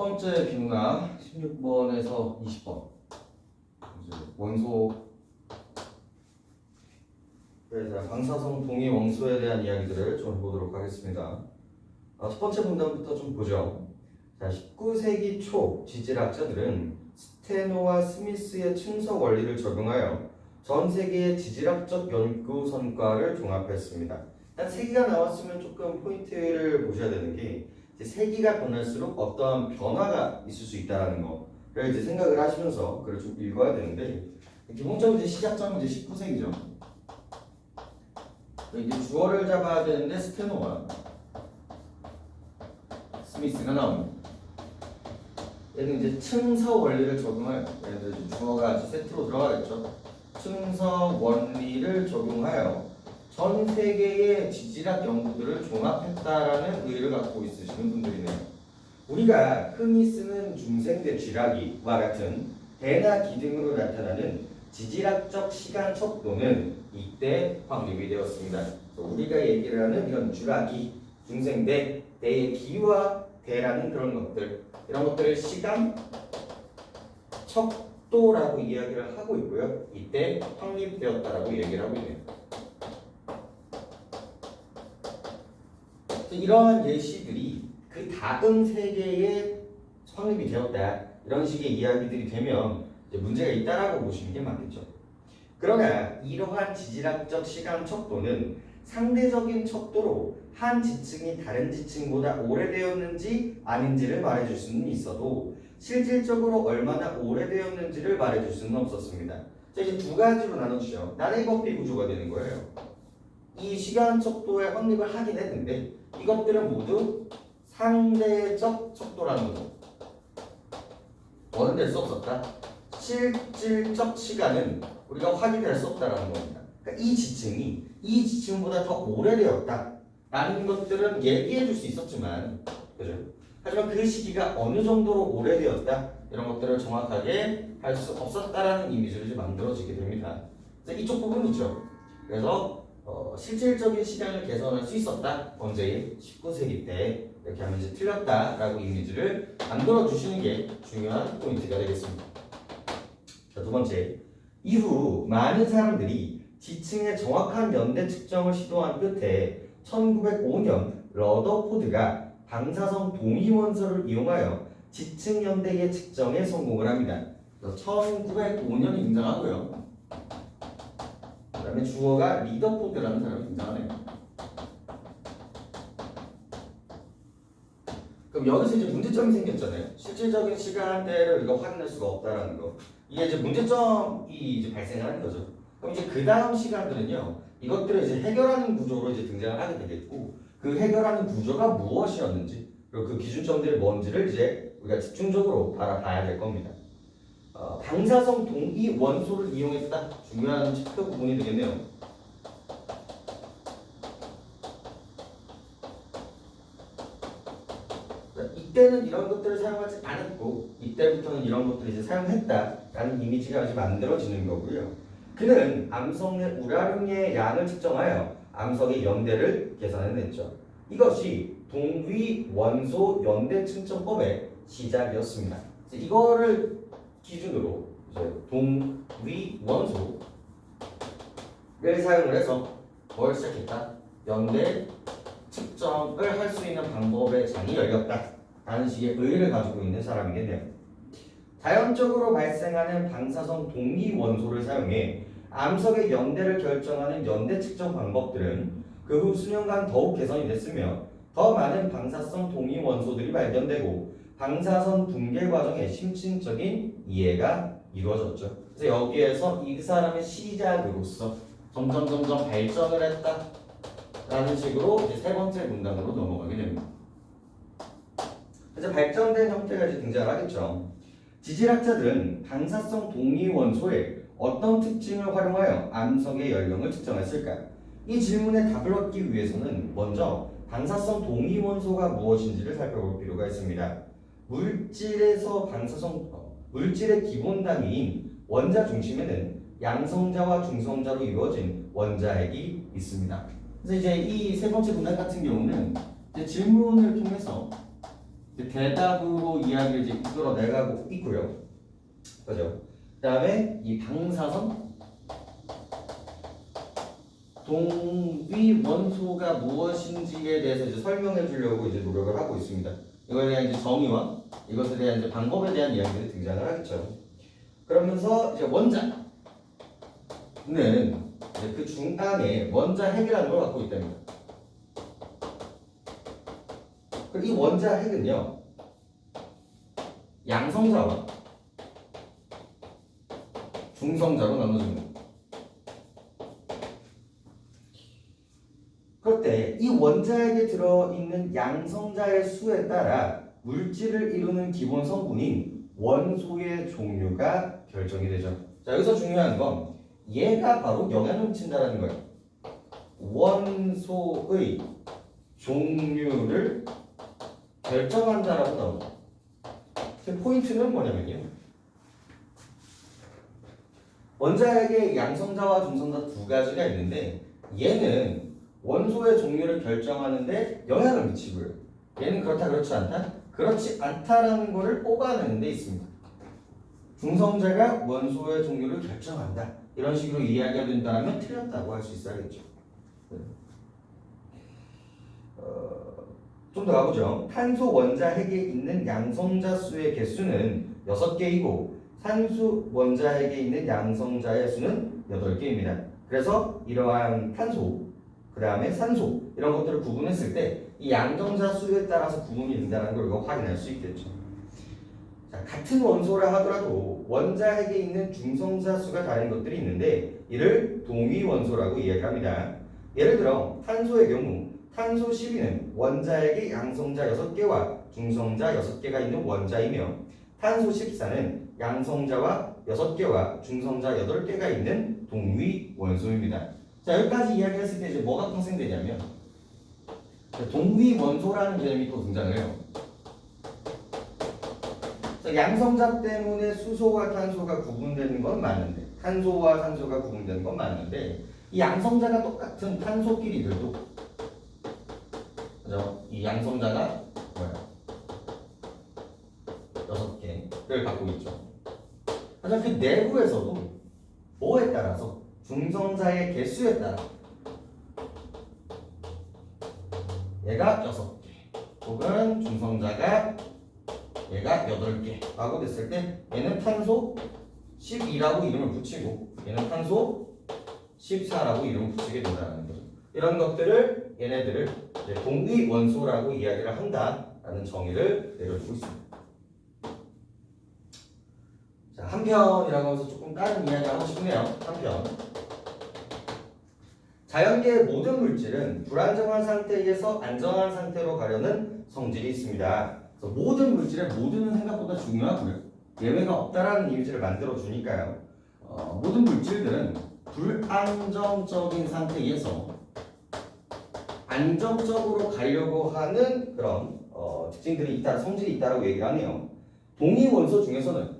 번째 비문학 16번에서 20번 원소에 대한 방사성 동위 원소에 대한 이야기들을 좀 해보도록 하겠습니다. 첫 번째 문단부터 좀 보죠. 자, 19세기 초 지질학자들은 스테노와 스미스의 층석 원리를 적용하여 전 세계의 지질학적 연구 성과를 종합했습니다. 한 세기가 나왔으면 조금 포인트를 보셔야 되는 게 이제 세기가 변할수록 어떠한 변화가 있을 수 있다는 거를 이제 생각을 하시면서 글을 좀 읽어야 되는데 기본적으로 이제 시작점은 이제 19세기죠. 이제 주어를 잡아야 되는데 스테노와 스미스가 나옵니다. 얘는 이제 층석 원리를 적용하여 예를 들어 주어가 세트로 들어가겠죠. 층석 원리를 적용하여 전 세계의 지질학 연구들을 종합했다라는 의의를 갖고 있으시는 분들이네요. 우리가 흔히 쓰는 중생대 쥐라기와 같은 대나 기등으로 나타나는 지질학적 시간 척도는 이때 확립이 되었습니다. 우리가 얘기를 하는 이런 쥐라기, 중생대, 대의 기와 대라는 그런 것들, 이런 것들을 시간 척도라고 이야기를 하고 있고요. 이때 확립되었다라고 얘기를 하고 있네요. 이러한 예시들이 그 다음 세계에 확립이 되었다, 이런 식의 이야기들이 되면 이제 문제가 있다라고 보시는 게 맞겠죠. 그러나 이러한 지질학적 시간 척도는 상대적인 척도로 한 지층이 다른 지층보다 오래되었는지 아닌지를 말해줄 수는 있어도 실질적으로 얼마나 오래되었는지를 말해줄 수는 없었습니다. 자, 이제 두 가지로 나눠주죠. 나레이버피 구조가 되는 거예요. 이 시간 척도에 확립을 하긴 했는데 이것들은 모두 상대적 척도라는 거죠. 뭐는 될 수 없었다. 실질적 시간은 우리가 확인할 수 없다라는 겁니다. 그러니까 이 지층이 이 지층보다 더 오래되었다라는 것들은 얘기해 줄 수 있었지만, 그죠? 하지만 그 시기가 어느 정도로 오래되었다, 이런 것들을 정확하게 할 수 없었다라는 이미지를 이제 만들어지게 됩니다. 이쪽 부분이죠. 그래서 실질적인 시간을 계산할 수 있었다. 언제? 19세기 때. 이렇게 하면 이제 틀렸다라고 이미지를 만들어 주시는 게 중요한 포인트가 되겠습니다. 자, 두 번째. 이후 많은 사람들이 지층의 정확한 연대 측정을 시도한 끝에 1905년 러더포드가 방사성 동위원소를 이용하여 지층 연대의 측정에 성공을 합니다. 1905년이 등장하고요. 그 다음에 주어가 리더포드라는 사람이 등장하네요. 그럼 여기서 이제 문제점이 생겼잖아요. 실질적인 시간대를 우리가 확인할 수가 없다라는 거. 이게 이제 문제점이 이제 발생하는 거죠. 그럼 이제 그 다음 시간들은요, 이것들을 이제 해결하는 구조로 이제 등장을 하게 되겠고, 그 해결하는 구조가 무엇이었는지, 그리고 그 기준점들이 뭔지를 이제 우리가 집중적으로 알아봐야 될 겁니다. 방사성 동위 원소를 이용했다. 중요한 체크 부분이 되겠네요. 이때는 이런 것들을 사용하지 않았고 이때부터는 이런 것들을 이제 사용했다라는 이미지가 이제 만들어지는 거고요. 그는 암석의 우라lum의 양을 측정하여 암석의 연대를 계산해냈죠. 이것이 동위 원소 연대 측정법의 시작이었습니다. 이거를 기준으로 이제 동위 원소를 사용을 해서 뭘 시작했다? 연대 측정을 할 수 있는 방법의 장이 열렸다 라는 식의 의의를 가지고 있는 사람이겠네요. 자연적으로 발생하는 방사성 동위 원소를 사용해 암석의 연대를 결정하는 연대 측정 방법들은 그 후 수년간 더욱 개선이 됐으며 더 많은 방사성 동위 원소들이 발견되고 방사선 붕괴 과정의 심층적인 이해가 이루어졌죠. 그래서 여기에서 이 사람의 시작으로서 점점 발전을 했다라는 식으로 이제 세 번째 문단으로 넘어가게 됩니다. 그래서 발전된 형태가 이제 등장하겠죠. 지질학자들은 방사성 동위 원소의 어떤 특징을 활용하여 암석의 연령을 측정했을까? 이 질문에 답을 얻기 위해서는 먼저 방사성 동위 원소가 무엇인지를 살펴볼 필요가 있습니다. 물질의 기본 단위인 원자 중심에는 양성자와 중성자로 이루어진 원자핵이 있습니다. 그래서 이제 이 세 번째 문단 같은 경우는 이제 질문을 통해서 대답으로 이야기를 이제 이끌어내가고 있고요. 그죠? 그 다음에 이 방사선 동위 원소가 무엇인지에 대해서 이제 설명해 주려고 이제 노력을 하고 있습니다. 이거에 대한 이제 정의와 이것에 대한 이제 방법에 대한 이야기들이 등장을 하겠죠. 그러면서 이제 원자는 이제 그 중앙에 원자 핵이라는 걸 갖고 있답니다. 그리고 이 원자 핵은요, 양성자와 중성자로 나눠집니다. 그럴 때 이 원자핵에 들어있는 양성자의 수에 따라 물질을 이루는 기본 성분인 원소의 종류가 결정이 되죠. 자, 여기서 중요한 건 얘가 바로 영향을 미친다는 거예요. 원소의 종류를 결정한다라고 나옵니다. 포인트는 뭐냐면요, 원자핵의 양성자와 중성자 두 가지가 있는데 얘는 원소의 종류를 결정하는데 영향을 미치고요. 얘는 그렇다 그렇지 않다? 그렇지 않다라는 것을 뽑아내는 데 있습니다. 중성자가 원소의 종류를 결정한다. 이런 식으로 이야기가 된다면 틀렸다고 할 수 있어야겠죠. 좀 더 가보죠. 탄소 원자핵에 있는 양성자 수의 개수는 6개이고 산소 원자핵에 있는 양성자의 수는 8개입니다. 그래서 이러한 탄소, 그 다음에 산소 이런 것들을 구분했을 때 이 양성자 수에 따라서 구분이 된다는 걸 이거 확인할 수 있겠죠. 자, 같은 원소라 하더라도 원자핵에 있는 중성자 수가 다른 것들이 있는데 이를 동위 원소라고 이야기합니다. 예를 들어 탄소의 경우 탄소 12는 원자핵의 양성자 6개와 중성자 6개가 있는 원자이며 탄소 14는 양성자와 6개와 중성자 8개가 있는 동위 원소입니다. 자, 여기까지 이야기했을 때 이제 뭐가 탄생되냐면 동위 원소라는 개념이 또 등장을 해요. 양성자 때문에 수소와 탄소가 구분되는 건 맞는데, 탄소와 산소가 구분되는 건 맞는데, 이 양성자가 똑같은 탄소끼리들도, 그죠? 이 양성자가 뭐야? 6개를 갖고 있죠. 하지만 그 내부에서도 뭐에 따라서 중성자의 개수에 따라 얘가 6개 혹은 중성자가 얘가 8개라고 됐을 때 얘는 탄소 12라고 이름을 붙이고 얘는 탄소 14라고 이름을 붙이게 된다는 거죠. 이런 것들을 얘네들을 동위 원소라고 이야기를 한다라는 정의를 내려주고 있습니다. 자, 한편이라고 해서 조금 다른 이야기를 하고 싶네요. 한편. 자연계의 모든 물질은 불안정한 상태에서 안정한 상태로 가려는 성질이 있습니다. 그래서 모든 물질의 모든은 생각보다 중요하고요. 예외가 없다라는 이미지를 만들어 주니까요. 모든 물질들은 불안정적인 상태에서 안정적으로 가려고 하는 그런 특징들이 있다, 성질이 있다라고 얘기를 하네요. 동위 원소 중에서는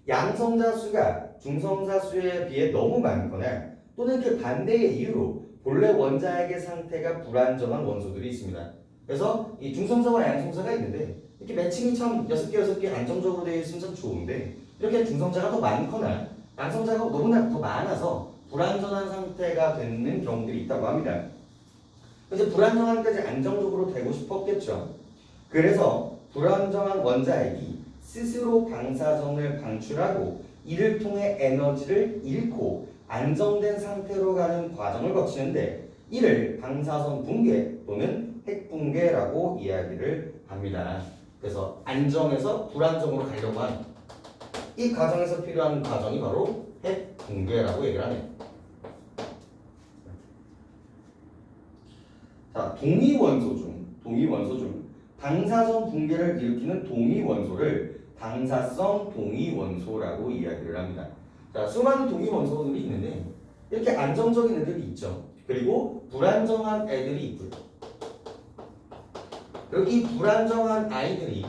양성자 수가 중성자 수에 비해 너무 많거나 또는 그 반대의 이유로 본래 원자핵의 상태가 불안정한 원소들이 있습니다. 그래서 이 중성자와 양성자가 있는데 이렇게 매칭이 참 6개 안정적으로 되어 있으면 참 좋은데 이렇게 중성자가 더 많거나 양성자가 너무나 더 많아서 불안정한 상태가 되는 경우들이 있다고 합니다. 그래서 불안정한까지 안정적으로 되고 싶었겠죠. 그래서 불안정한 원자핵이 스스로 방사선을 방출하고 이를 통해 에너지를 잃고 안정된 상태로 가는 과정을 거치는데 이를 방사선 붕괴 또는 핵 붕괴라고 이야기를 합니다. 그래서 안정에서 불안정으로 가려고 하는 이 과정에서 필요한 과정이 바로 핵 붕괴라고 얘기를 하네요. 자, 동위 원소 중 방사선 붕괴를 일으키는 동위 원소를 방사성 동위 원소라고 이야기를 합니다. 자, 수많은 동위 원소들이 있는데 이렇게 안정적인 애들이 있죠. 그리고 불안정한 애들이 있고요. 그리고 이 불안정한 아이들이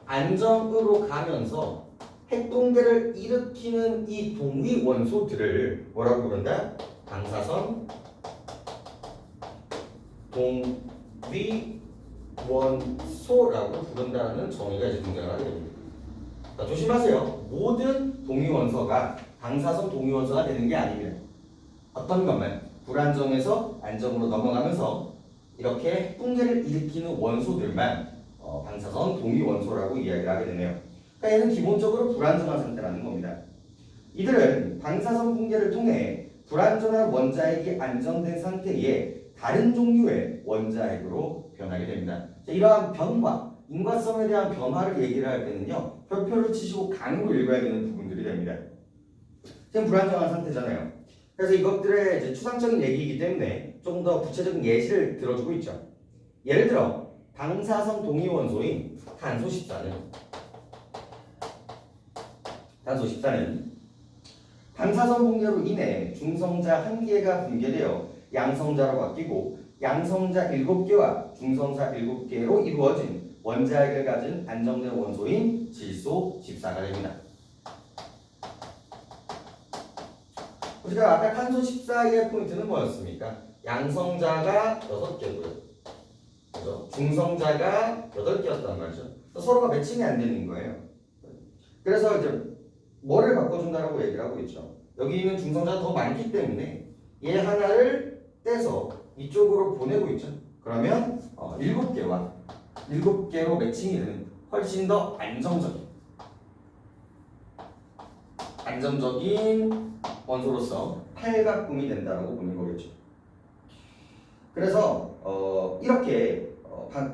안정으로 가면서 핵붕괴를 일으키는 이 동위 원소들을 뭐라고 부른다? 방사선 동위 원소 원소라고 부른다는 정의가 이제 등장을 하게 됩니다. 자, 조심하세요. 모든 동위원소가 방사선 동위원소가 되는 게 아닙니다. 어떤 것만 불안정에서 안정으로 넘어가면서 이렇게 핵붕괴를 일으키는 원소들만 방사선 동위원소라고 이야기를 하게 되네요. 그러니까 얘는 기본적으로 불안정한 상태라는 겁니다. 이들은 방사선 붕괴를 통해 불안전한 원자핵이 안정된 상태에 다른 종류의 원자핵으로 변하게 됩니다. 자, 이러한 변화, 인과성에 대한 변화를 얘기를 할 때는요, 별표를 치시고 강으로 읽어야 되는 부분들이 됩니다. 지금 불안정한 상태잖아요. 그래서 이것들의 이제 추상적인 얘기이기 때문에 조금 더 구체적인 예시를 들어주고 있죠. 예를 들어 방사선 동위원소인 탄소 14는 방사선 붕괴로 인해 중성자 1개가 붕괴되어 양성자로 바뀌고 양성자 7개와 중성자 7개로 이루어진 원자핵을 가진 안정된 원소인 질소 14가 됩니다. 우리가 아까 탄소 14의 포인트는 뭐였습니까? 양성자가 6개고요. 그죠? 중성자가 8개였단 말이죠. 서로가 매칭이 안 되는 거예요. 그래서 이제 뭐를 바꿔준다라고 얘기를 하고 있죠. 여기 있는 중성자가 더 많기 때문에 얘 하나를 떼서 이쪽으로 보내고 있죠. 그러면 7개로 매칭이 되는 훨씬 더 안정적인 원소로서 팔각궁이 된다라고 보는 거겠죠. 그래서 이렇게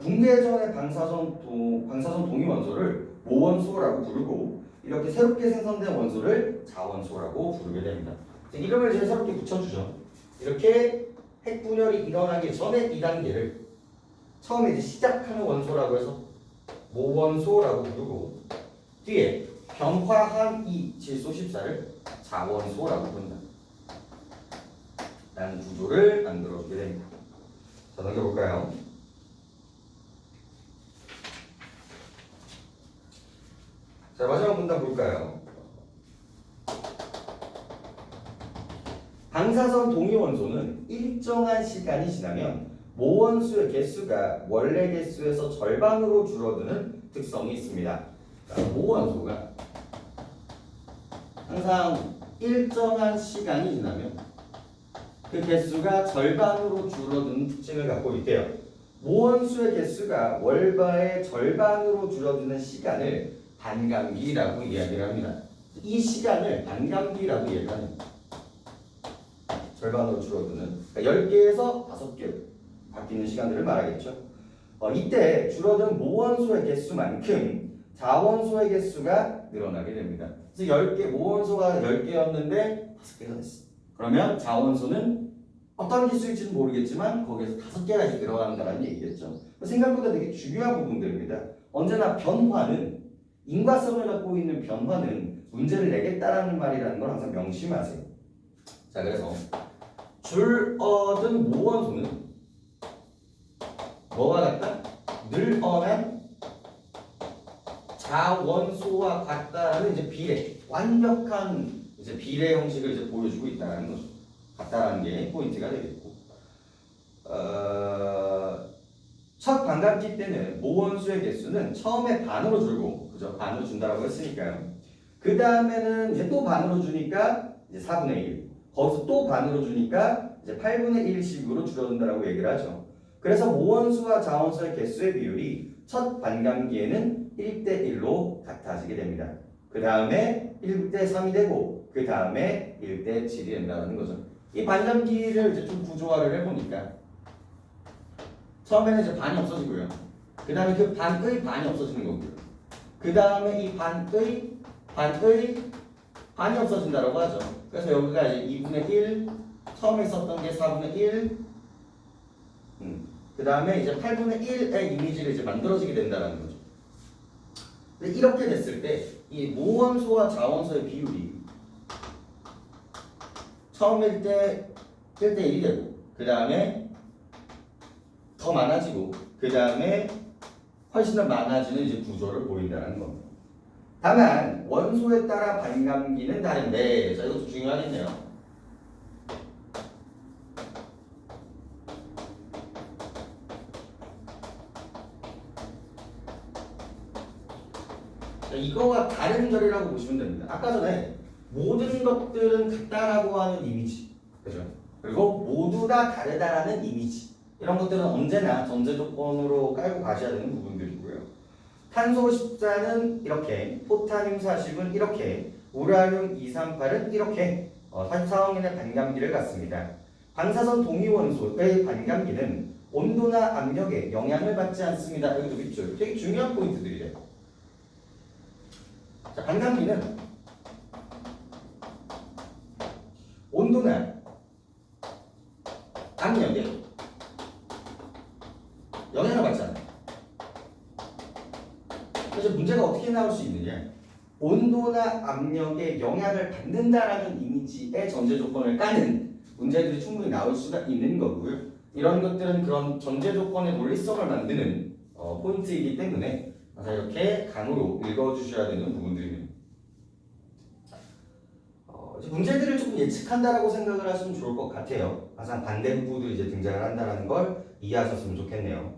붕괴 전의 방사선 동위 원소를 모원소라고 부르고 이렇게 새롭게 생성된 원소를 자원소라고 부르게 됩니다. 이름을 이제 새롭게 붙여주죠. 이렇게 핵분열이 일어나기 전에 2단계를 처음에 이제 시작하는 원소라고 해서 모원소라고 부르고 뒤에 변화한 이 질소 14를 자원소라고 부른다. 라는 구조를 만들어주게 됩니다. 자, 넘겨볼까요? 자, 마지막 문단 볼까요? 방사선 동위원소는 일정한 시간이 지나면 모원수의 개수가 원래 개수에서 절반으로 줄어드는 특성이 있습니다. 모원소가 항상 일정한 시간이 지나면 그 개수가 절반으로 줄어드는 특징을 갖고 있대요. 모원수의 개수가 월바의 절반으로 줄어드는 시간을 반감기라고 이야기를 합니다. 이 시간을 반감기라고 얘기를 합니다. 절반으로 줄어드는, 그러니까 10개에서 5개 바뀌는 시간들을 말하겠죠. 이때 줄어든 모원소의 개수만큼 자원소의 개수가 늘어나게 됩니다. 그래서 10개, 모원소가 10개였는데 5개가 됐어. 그러면 자원소는 어떤 개수일지는 모르겠지만 거기에서 5개가 늘어난다는 얘기겠죠. 생각보다 되게 중요한 부분들입니다. 언제나 변화는, 인과성을 갖고 있는 변화는 문제를 내겠다라는 말이라는 걸 항상 명심하세요. 자, 그래서 줄어든 모원소는 뭐가 같다? 늘어난 자원소와 같다라는 이제 비례, 완벽한 이제 비례 형식을 이제 보여주고 있다는 거죠. 같다라는 게 포인트가 되겠고, 첫 반감기 때는 모원수의 개수는 처음에 반으로 줄고, 그죠? 반으로 준다라고 했으니까요. 그 다음에는 이제 또 반으로 주니까 이제 4분의 1. 거기서 또 반으로 주니까 이제 8분의 1씩으로 줄어든다라고 얘기를 하죠. 그래서 모원수와 자원수의 개수의 비율이 첫 반감기에는 1대1로 같아지게 됩니다. 그 다음에 1대3이 되고 그 다음에 1대7이 된다는 거죠. 이 반감기를 이제 좀 구조화를 해보니까 처음에는 이제 반이 없어지고요. 그 다음에 그 반의 반이 없어지는 거고요. 그 다음에 이 반의 반이 없어진다라고 하죠. 그래서 여기가 이제 2분의 1, 처음에 있었던 게 4분의 1, 그 다음에 이제 8분의 1의 이미지를 이제 만들어지게 된다는 거죠. 근데 이렇게 됐을 때 이 모원소와 자원소의 비율이 처음일 때 1대1이 되고 그 다음에 더 많아지고 그 다음에 훨씬 더 많아지는 이제 구조를 보인다는 겁니다. 다만 원소에 따라 반감기는 다른데, 자, 이것도 중요하겠네요. 이거와 다른 결이라고 보시면 됩니다. 아까 전에 모든 것들은 같다라고 하는 이미지, 그죠? 그리고 모두 다 다르다라는 이미지, 이런 것들은 언제나 전제 조건으로 깔고 가셔야 되는 부분들이고요. 탄소 14는 이렇게, 포타늄 40은 이렇게, 우라늄 238은 이렇게 44원인의 반감기를 갖습니다. 방사선 동위원소의 반감기는 온도나 압력에 영향을 받지 않습니다. 여기도 있죠. 되게 중요한 포인트들이래요. 자, 반감기는 온도나 압력에 영향을 받지 않아요. 그래서 문제가 어떻게 나올 수 있느냐? 온도나 압력에 영향을 받는다라는 이미지의 전제 조건을 까는 문제들이 충분히 나올 수가 있는 거고요. 이런 것들은 그런 전제 조건의 논리성을 만드는 포인트이기 때문에 이렇게 강으로 읽어주셔야 되는 부분들입니다. 문제들을 조금 예측한다라고 생각을 하시면 좋을 것 같아요. 항상 반대부도 이제 등장을 한다는 걸 이해하셨으면 좋겠네요.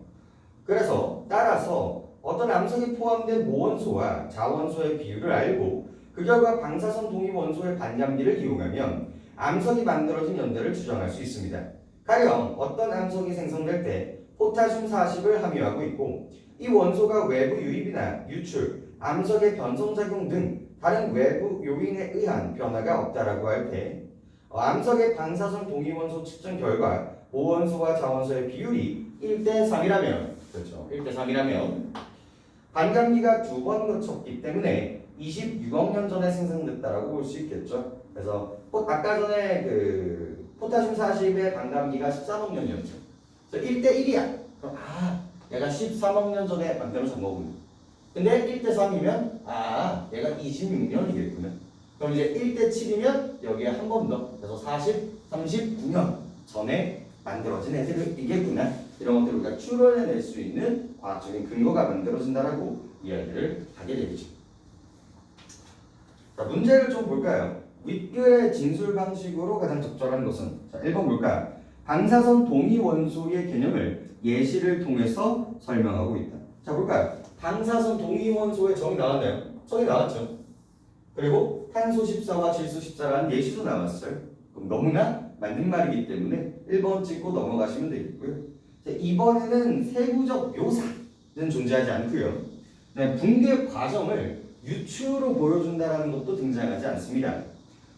그래서 따라서 어떤 암석이 포함된 모원소와 자원소의 비율을 알고 그 결과 방사선 동위 원소의 반감기를 이용하면 암석이 만들어진 연대를 추정할 수 있습니다. 가령 어떤 암석이 생성될 때 포타슘 40을 함유하고 있고 이 원소가 외부 유입이나 유출, 암석의 변성작용 등 다른 외부 요인에 의한 변화가 없다라고 할 때 암석의 방사선 동위 원소 측정 결과 모원소와 자원소의 비율이 1대3이라면 그렇죠. 1대3이라면 반감기가 2번 거쳤기 때문에 26억 년 전에 생성됐다라고 볼 수 있겠죠. 그래서 아까 전에 그 포타슘 40의 반감기가 13억 년이었죠. 그래서 1대1이야. 그럼 얘가 13억 년 전에 만들어진 거군요. 근데 1대3이면 얘가 26년이겠구나. 그럼 이제 1대7이면 여기에 한 번 더. 그래서 40, 39년 전에 만들어진 애들이겠구나. 이런 것들을 우리가 추론해낼 수 있는 과학적인 근거가 만들어진다라고 이야기를 하게 되겠죠. 자, 문제를 좀 볼까요? 윗글의 진술 방식으로 가장 적절한 것은 자, 1번 볼까요? 방사선 동위 원소의 개념을 예시를 통해서 설명하고 있다. 자, 볼까요? 방사선 동위 원소의 정의 나왔나요? 정의 나왔죠. 그리고 탄소 14와 질소 14라는 예시도 나왔어요. 그럼 너무나 맞는 말이기 때문에 1번 찍고 넘어가시면 되겠고요. 자, 이번에는 세부적 묘사는 존재하지 않고요. 붕괴 과정을 유추로 보여준다는 것도 등장하지 않습니다.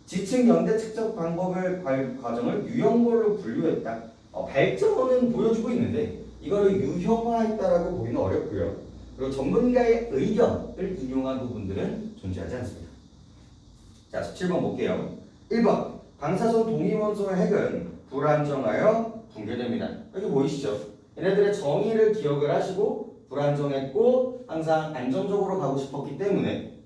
지층 연대 측정 과정을 유형별로 분류했다. 발전은 보여주고 있는데 이거를 유형화했다라고 보기는 어렵고요. 그리고 전문가의 의견을 인용한 부분들은 존재하지 않습니다. 자, 17번 볼게요. 1번 방사선 동위원소 핵은 불안정하여 붕괴됩니다. 여기 보이시죠? 얘네들의 정의를 기억을 하시고 불안정했고 항상 안정적으로 가고 싶었기 때문에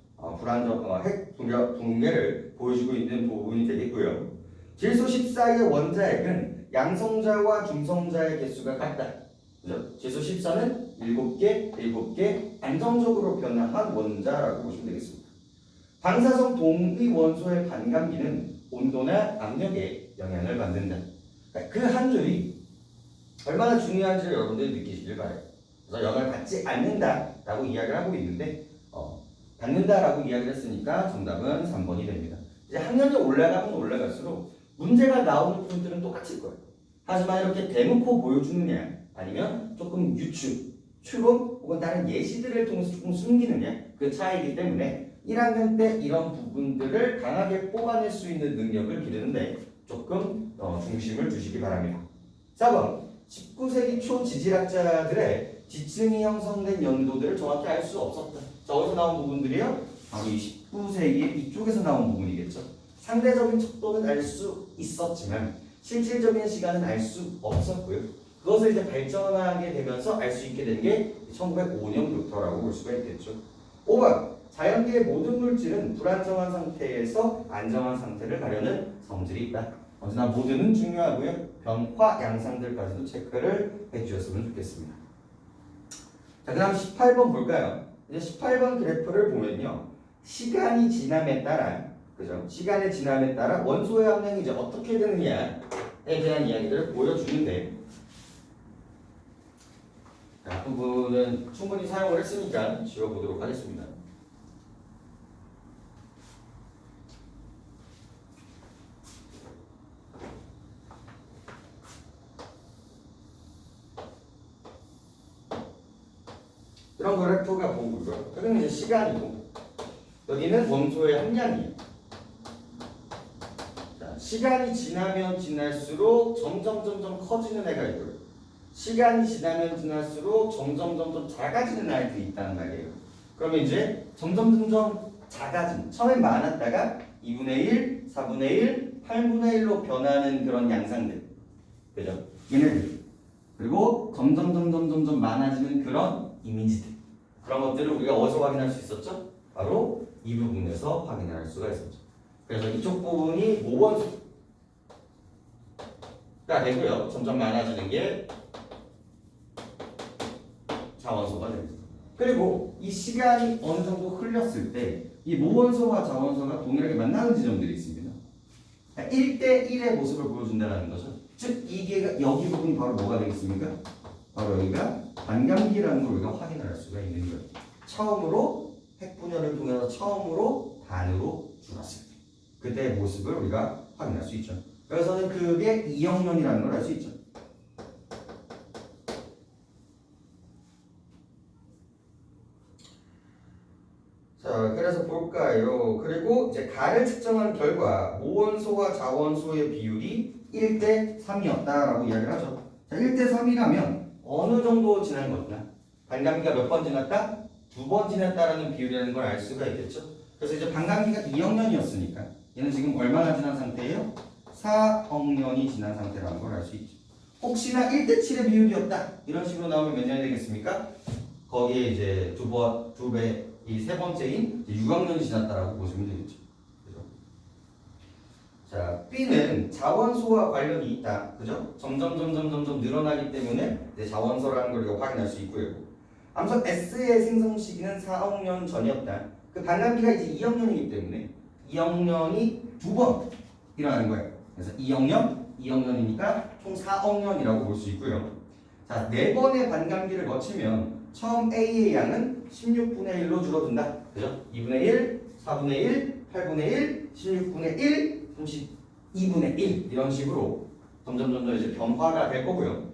핵 붕괴를 보여주고 있는 부분이 되겠고요. 질소 14의 원자핵은 양성자와 중성자의 개수가 같다. 그죠? 질소 14는 7개 안정적으로 변화한 원자라고 보시면 되겠습니다. 방사성 동위 원소의 반감기는 온도나 압력에 영향을 받는다. 그 한 줄이 얼마나 중요한지를 여러분들이 느끼시길 바라요. 그래서 영향을 받지 않는다라고 이야기를 하고 있는데 받는다라고 이야기를 했으니까 정답은 3번이 됩니다. 이제 학년이 올라가면 올라갈수록 문제가 나오는 포인트는 똑같을 거예요. 하지만 이렇게 대놓고 보여주느냐 아니면 조금 추론 혹은 다른 예시들을 통해서 조금 숨기느냐 그 차이이기 때문에 1학년 때 이런 부분들을 강하게 뽑아낼 수 있는 능력을 기르는데 조금 중심을 두시기 바랍니다. 4번 19세기 초 지질학자들의 지층이 형성된 연도들을 정확히 알 수 없었다. 자, 어디서 나온 부분들이요? 바로 이 19세기 이쪽에서 나온 부분이겠죠. 상대적인 척도는 알 수 있었지만 실질적인 시간은 알 수 없었고요. 그것을 이제 발전하게 되면서 알 수 있게 된 게 1905년부터라고 볼 수가 있겠죠. 5번 자연계의 모든 물질은 불안정한 상태에서 안정한 상태를 가려는 성질이 있다. 언제나 모든은 중요하고요. 변화 양상들까지도 체크를 해주셨으면 좋겠습니다. 자, 그 다음 18번 볼까요? 이제 18번 그래프를 보면요. 시간이 지남에 따라, 그죠? 시간의 지남에 따라 원소의 함량이 이제 어떻게 되느냐에 대한 이야기들을 보여주는데, 자, 부분은 충분히 사용을 했으니까 지워보도록 하겠습니다. 그런 그래프가 보고요. 여기는 이제 시간이고 여기는 원소의 함량이에요. 자, 시간이 지나면 지날수록 점점 커지는 애가 있고요. 시간이 지나면 지날수록 점점 작아지는 아이들이 있다는 말이에요. 그러면 이제 점점 작아진, 처음엔 많았다가 2분의 1, 4분의 1, 8분의 1로 변하는 그런 양상들. 그죠? 얘네들. 그리고 점점 많아지는 그런 이미지들. 그런 것들을 우리가 어디서 확인할 수 있었죠? 바로 이 부분에서 확인할 수가 있었죠. 그래서 이쪽 부분이 모원수가 되고요. 점점 많아지는 게 자원소가 됩니다. 그리고 이 시간이 어느 정도 흘렸을 때 이 모원소와 자원소가 동일하게 만나는 지점들이 있습니다. 1대1의 모습을 보여준다는 거죠. 즉 이게 여기 부분이 바로 뭐가 되겠습니까? 바로 여기가 반감기라는 걸 우리가 확인할 수가 있는 거예요. 처음으로 핵분열을 통해서 처음으로 반으로 줄었을 때 그때의 모습을 우리가 확인할 수 있죠. 그래서는 그게 2억년이라는 걸 알 수 있죠. 자, 그래서 볼까요? 그리고 이제 가를 측정한 결과 모원소와 자원소의 비율이 1대 3이었다라고 이야기를 하죠. 자, 1대 3이라면 어느 정도 지난 거냐? 반감기가 몇 번 지났다? 2번 지났다라는 비율이라는 걸 알 수가 있겠죠. 그래서 이제 반감기가 2억 년이었으니까 얘는 지금 얼마나 지난 상태예요? 4억 년이 지난 상태라는 걸 알 수 있죠. 혹시나 1대 7의 비율이었다 이런 식으로 나오면 몇 년이 되겠습니까? 거기에 이제 두 배, 이 세 번째인 6억 년이 지났다라고 보시면 되겠죠. 그죠? 자, B는 자원소와 관련이 있다. 그죠? 점점 늘어나기 때문에 이제 자원소라는 걸 우리가 확인할 수 있고요. 아무튼 S의 생성 시기는 4억 년 전이었다. 그 반감기가 이제 2억 년이기 때문에 2억 년이 2번 일어나는 거예요. 그래서 2억 년이니까 총 4억 년이라고 볼 수 있고요. 자, 4번의 반감기를 거치면 처음 A의 양은 16분의 1로 줄어든다. 그죠? 2분의 1, 4분의 1, 8분의 1, 16분의 1, 32분의 1 이런 식으로 점점 이제 변화가 될 거고요.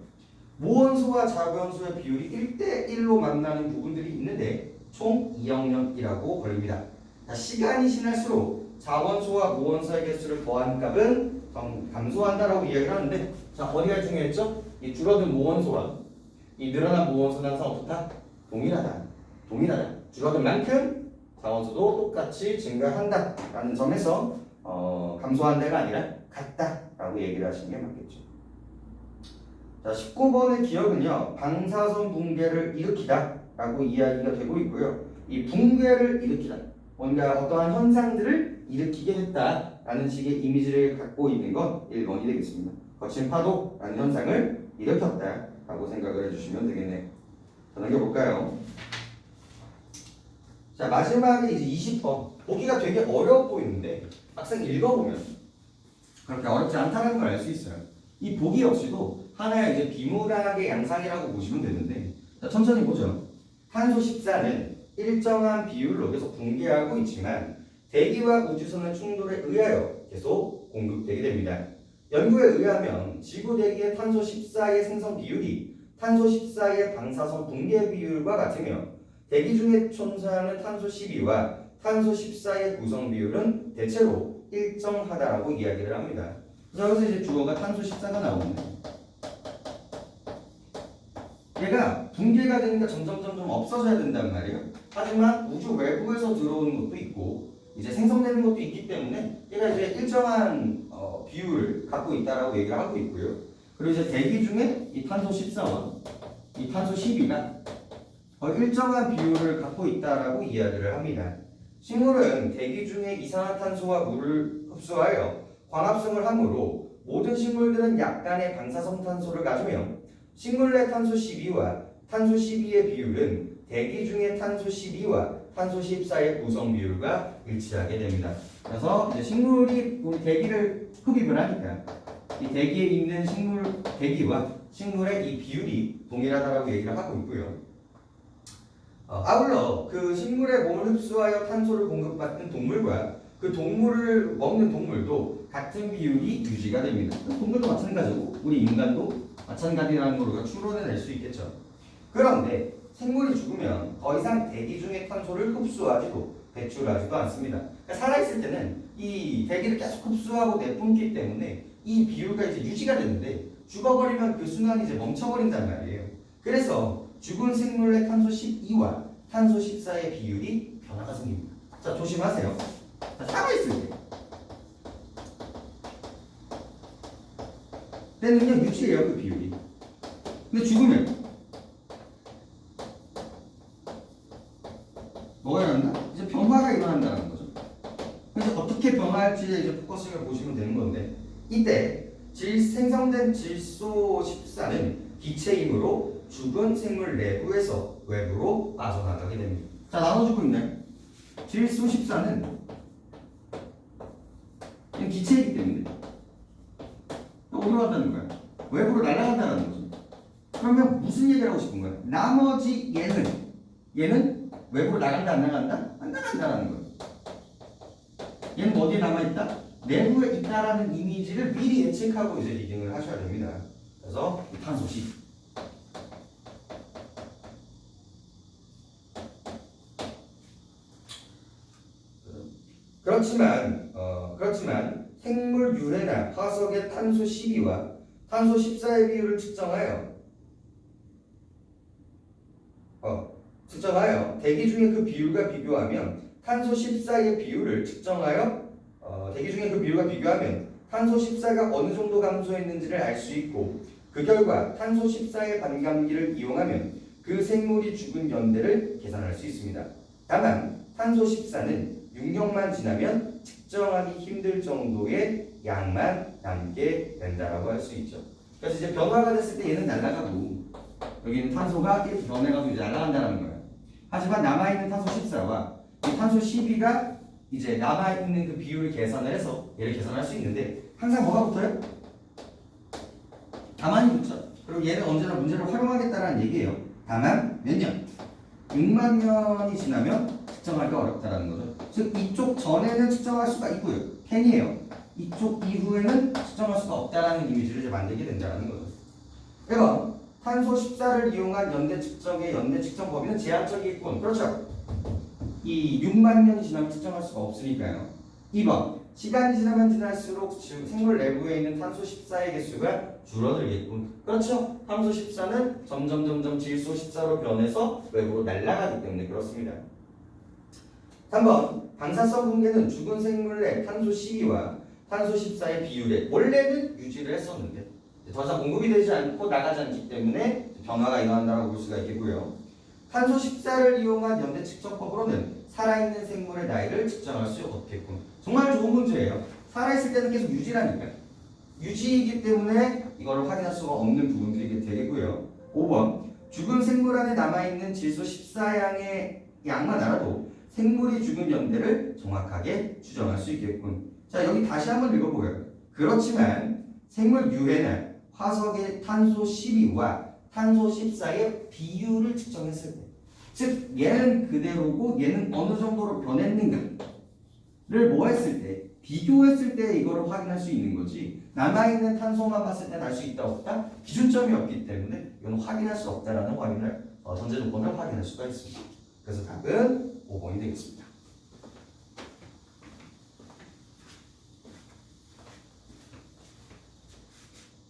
모원소와 자원소의 비율이 1대 1로 만나는 부분들이 있는데 총 2억 년이라고 걸립니다. 자, 시간이 지날수록 자원소와 모원소의 개수를 더한 값은 감소한다라고 이야기를 하는데 자, 어디가 중요했죠? 이 줄어든 모원소와 이 늘어난 모원소는 항상 어떻다? 동일하다. 줄어든 만큼 자원소도 똑같이 증가한다라는 점에서 감소한다가 아니라 같다라고 얘기를 하시는 게 맞겠죠. 자, 19번의 기억은요. 방사선 붕괴를 일으키다라고 이야기가 되고 있고요. 이 붕괴를 일으키다. 뭔가 어떠한 현상들을 일으키게 했다라는 식의 이미지를 갖고 있는 건 1번이 되겠습니다. 거친 파도라는 현상을 일으켰다라고 생각을 해주시면 되겠네요. 자, 넘겨볼까요? 자, 마지막에 이제 20번. 보기가 되게 어려워 보이는데 막상 읽어보면 그렇게 어렵지 않다는 걸 알 수 있어요. 이 보기 역시도 하나의 이제 비문학의 양상이라고 보시면 되는데 자, 천천히 보죠. 탄소 14는 일정한 비율로 계속 붕괴하고 있지만 대기와 우주선의 충돌에 의하여 계속 공급되게 됩니다. 연구에 의하면 지구 대기의 탄소 14의 생성 비율이 탄소 14의 방사선 붕괴 비율과 같으며 대기 중에 존재하는 탄소 12와 탄소 14의 구성 비율은 대체로 일정하다라고 이야기를 합니다. 여기서 이제 주어가 탄소 14가 나오는데 얘가 붕괴가 되니까 점점 없어져야 된단 말이에요. 하지만 우주 외부에서 들어오는 것도 있고 이제 생성되는 것도 있기 때문에 얘가 이제 일정한 비율을 갖고 있다라고 얘기를 하고 있고요. 그리고 이제 대기 중에 이 탄소 14와 이 탄소 12가 일정한 비율을 갖고 있다라고 이야기를 합니다. 식물은 대기 중에 이산화탄소와 물을 흡수하여 광합성을 하므로 모든 식물들은 약간의 방사성 탄소를 가지며 식물 내 탄소 12와 탄소 12의 비율은 대기 중에 탄소 12와 탄소 14의 구성 비율과 일치하게 됩니다. 그래서 이제 식물이 대기를 흡입을 하니까 이 대기에 있는 식물 대기와 식물의 이 비율이 동일하다라고 얘기를 하고 있고요. 아울러 그 식물의 몸을 흡수하여 탄소를 공급받는 동물과 그 동물을 먹는 동물도 같은 비율이 유지가 됩니다. 동물도 마찬가지고 우리 인간도 마찬가지라는 걸 우리가 추론해낼 수 있겠죠. 그런데 생물이 죽으면 더 이상 대기 중의 탄소를 흡수하지도 배출하지도 않습니다. 그러니까 살아있을 때는 이 대기를 계속 흡수하고 내뿜기 때문에 이 비율가 이제 유지가 되는데 죽어버리면 그 순간이 이제 멈춰버린단 말이에요. 그래서 죽은 생물의 탄소 12와 탄소 14의 비율이 변화가 생깁니다. 자, 조심하세요. 자, 살아있을 때는요 유지해요, 그 비율이. 근데 죽으면 뭐가 일어난다? 이제 변화가 일어난다는 거죠. 그래서 어떻게 변화할지 이제 포커싱을 보시면 되는 건데, 이때 생성된 질소 14는 기체이므로 죽은 생물 내부에서 외부로 빠져나가게 됩니다. 자, 나눠주고 있나요? 질소 14는 기체이기 때문에 어디로 간다는 거야? 외부로 날아간다는 거죠. 그러면 무슨 얘기를 하고 싶은 거야? 나머지 얘는 외부로 나간다 안 나간다? 안 나간다라는 거예요. 얘는 어디에 남아있다? 내부에 있다라는 이미지를 미리 예측하고 이제 리딩을 하셔야 됩니다. 그래서 탄소 10. 그렇지만 생물 유해나 화석의 탄소 12와 탄소 14의 비율을 측정하여 대기 중의 그 비율과 비교하면 탄소 14의 비율을 측정하여 대기 중에 그 비율과 비교하면 탄소 14가 어느 정도 감소했는지를 알 수 있고, 그 결과 탄소 14의 반감기를 이용하면 그 생물이 죽은 연대를 계산할 수 있습니다. 다만 탄소 14는 6년만 지나면 측정하기 힘들 정도의 양만 남게 된다라고 할 수 있죠. 그래서 이제 변화가 됐을 때 얘는 날아가고 여기는 탄소가 이렇게 변해가지고 이제 날아간다는 거예요. 하지만 남아있는 탄소 14와 이 탄소 12가 이제 남아있는 그 비율을 계산을 해서 얘를 계산할 수 있는데, 항상 뭐가 붙어요? 다만이 붙죠. 그리고 얘는 언제나 문제를 활용하겠다는 얘기예요. 다만 몇 년? 6만 년이 지나면 측정하기가 어렵다는 거죠. 즉 이쪽 전에는 측정할 수가 있고요. 캔이에요. 이쪽 이후에는 측정할 수가 없다라는 이미지를 이제 만들게 된다는 거죠. 1번 탄소 14를 이용한 연대 측정의 연대 측정 범위는 제한적이겠군. 그렇죠. 이 6만 년이 지나면 측정할 수가 없으니까요. 2번 시간이 지나면 지날수록 생물 내부에 있는 탄소 14의 개수가 줄어들겠군. 그렇죠. 탄소 14는 점점 질소 14로 변해서 외부로 날아가기 때문에 그렇습니다. 3번 방사성 붕괴는 죽은 생물의 탄소 12와 탄소 14의 비율에 원래는 유지를 했었는데 더 이상 공급이 되지 않고 나가지 않기 때문에 변화가 일어난다고 볼 수가 있겠고요. 탄소 14를 이용한 연대 측정법으로는 살아있는 생물의 나이를 측정할 수 없겠군. 정말 좋은 문제예요. 살아있을 때는 계속 유지라니까. 유지이기 때문에 이걸 확인할 수가 없는 부분들이 되겠고요. 5번 죽은 생물 안에 남아있는 질소 14양의 양만 알아도 생물이 죽은 연대를 정확하게 추정할 수 있겠군. 자, 여기 다시 한번 읽어보고요. 그렇지만 생물 유해나 화석의 탄소 12와 탄소 14의 비율을 측정했을 때, 즉 얘는 그대로고 얘는 어느 정도로 변했는가를 뭐 했을 때, 비교했을 때 이거를 확인할 수 있는 거지, 남아있는 탄소만 봤을 때 알 수 있다 없다? 기준점이 없기 때문에 이건 확인할 수 없다라는 전제 조건을 확인할 수가 있습니다. 그래서 답은 5번이 되겠습니다.